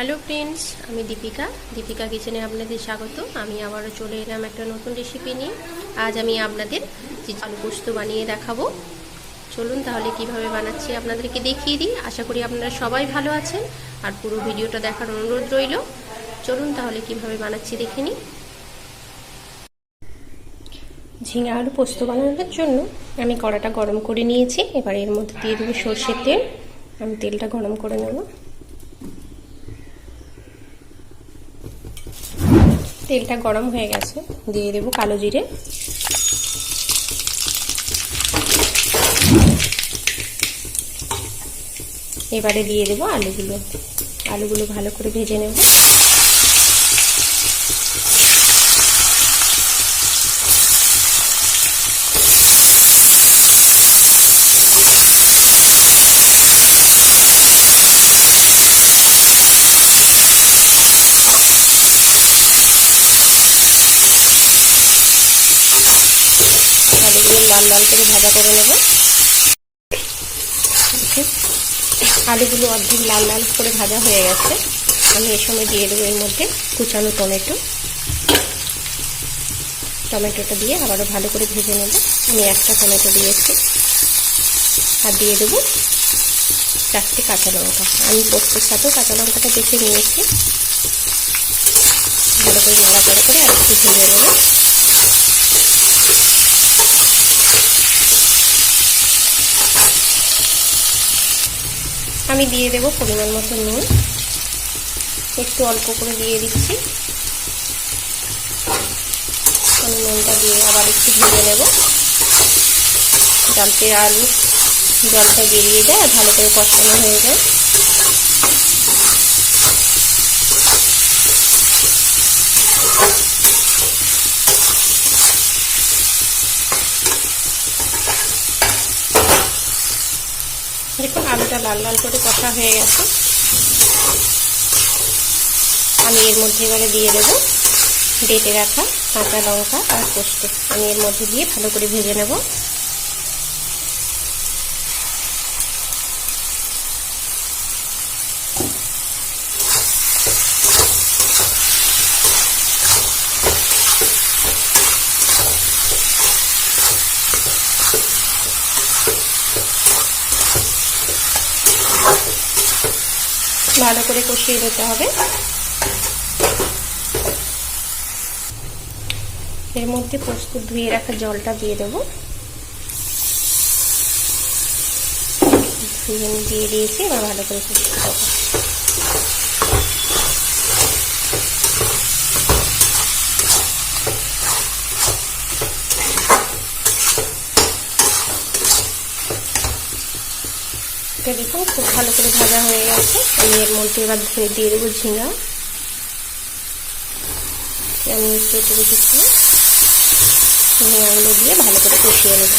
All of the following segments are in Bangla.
হ্যালো ফ্রেন্ডস, আমি দীপিকা কিচেনে আপনাদের স্বাগত। আমি আবারও চলে এলাম একটা নতুন রেসিপি নিয়ে। আজ আমি আপনাদের আলু পোস্ত বানিয়ে দেখাবো। চলুন তাহলে কিভাবে বানাচ্ছি আপনাদেরকে দেখিয়ে দিই। আশা করি আপনারা সবাই ভালো আছেন আর পুরো ভিডিওটা দেখার অনুরোধ রইল। চলুন তাহলে কিভাবে বানাচ্ছি দেখে নিই। ঝিঙে আলু পোস্ত বানানোর জন্য আমি কড়াটা গরম করে নিয়েছি। এবার এর মধ্যে দিয়ে দেবো সরষের তেল। আমি তেলটা গরম করে নেব। তেলটা গরম হয়ে গেছে, দিয়ে দেবো কালো জিরে। এবারে দিয়ে দেবো আলুগুলো ভালো করে ভেজে নেব। আলুগুলো লাল লাল করে ভাজা করে নেব। আলুগুলো অর্ধেক লাল লাল করে ভাজা হয়ে গেছে। আমি এর সময় দিয়ে দেবো এর মধ্যে কুচানো টমেটোটা দিয়ে আবারও ভালো করে ভেজে নেব। আমি একটা টমেটো দিয়েছি আর দিয়ে দেবো 4টে কাঁচা লঙ্কা। আমি পোস্তের সাথেও কাঁচা লঙ্কাটা বেছে নিয়েছি। ভালো করে নাড়াচাড়া করে আর একটু ভেজে নেব। আমি দিয়ে দেবো পরিমাণ মতো নুন, একটু অল্প করে দিয়ে দিচ্ছি। আমি নুনটা দিয়ে আবার একটু ভেজে নেব যাতে আলু জলটা বেরিয়ে যায় আর ভালো করে কষানো হয়ে যায়। দেখুন আলুটা লাল লাল করে কষা হয়ে গেছে। আমি এর মধ্যে এবারে দিয়ে দেবো বেটে রাখা কাঁচা লঙ্কা আর পোস্ত। আমি এর মধ্যে দিয়ে ভালো করে ভেজে নেব। ভালো করে কষিয়ে নিতে হবে। এর মধ্যে পোস্ত ধুয়ে রাখা জলটা দিয়ে দেবো। দিয়ে দিয়েছি, এবার ভালো করে কষিয়ে দেবো। দেখুন খুব ভালো করে ভাজা হয়ে গেছে। আমি এর মধ্যে এবার দিয়ে দেবো ঝিঙা। আমি কেটে রেখেছি, ঝিঙাগুলো দিয়ে ভালো করে কষিয়ে নেব।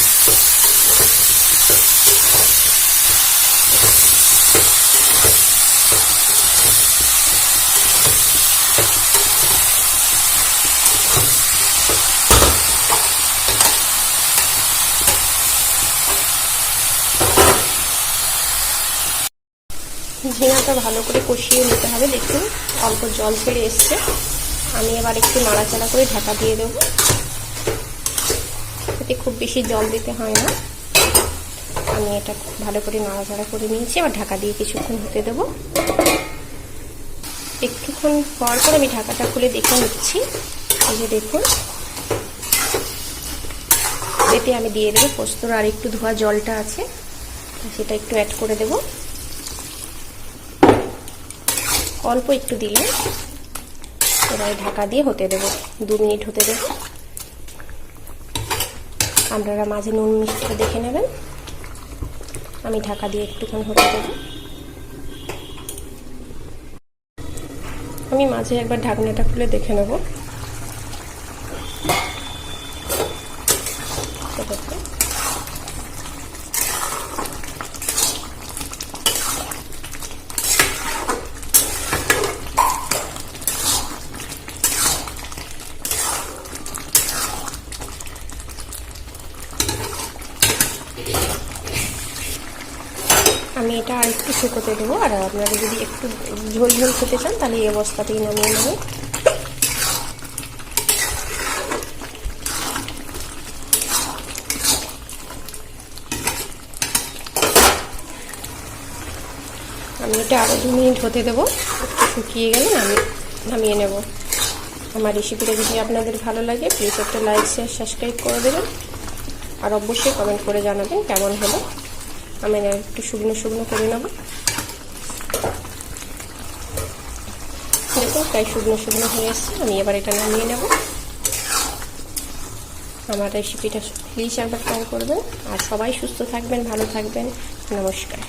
ঝিঙাটা ভালো করে কষিয়ে নিতে হবে। দেখুন অল্প জল ছেড়ে এসছে। আমি এবার একটু নাড়াচাড়া করে ঢাকা দিয়ে দেবো। এতে খুব বেশি জল দিতে হয় না। আমি এটা ভালো করে নাড়াচাড়া করে নিয়েছি। এবার ঢাকা দিয়ে কিছুক্ষণ হতে দেবো। একটুক্ষণ পর আমি ঢাকাটা খুলে দেখে নিচ্ছি। এই যে দেখুন, এতে আমি দিয়ে দেবো পোস্তর আর একটু ধোয়া জলটা আছে, সেটা একটু অ্যাড করে দেবো। অল্প একটু দিলাম। এবার ঢাকা দিয়ে হতে দেবো, 2 মিনিট হতে দেবো। আপনারা মাঝে নুন মিষ্টিটা দেখে নেবেন। আমি ঢাকা দিয়ে একটুখানি হতে দেবো। আমি মাঝে একবার ঢাকনাটা খুলে দেখে নেব। আমি এটা আর একটু শুকোতে দেবো। আর আপনারা যদি একটু ঝোল ঝোল খেতে চান তাহলে এই অবস্থাতেই নামিয়ে নেবেন। আমি এটা আরও 2 মিনিট হতে দেবো, একটু শুকিয়ে গেলে আমি নামিয়ে নেব। আমার রেসিপিটা যদি আপনাদের ভালো লাগে প্লিজ একটা লাইক শেয়ার সাবস্ক্রাইব করে দেবেন, আর অবশ্যই কমেন্ট করে জানাবেন কেমন হলো। আমি একটু শুকনো শুকনো করে নেব। দেখুন প্রায় শুকনো শুকনো হয়ে এসছে, আমি এবার এটা নামিয়ে নেব। আমার রেসিপিটা প্লিজ একবার ট্রাই করবেন, আর সবাই সুস্থ থাকবেন, ভালো থাকবেন। নমস্কার।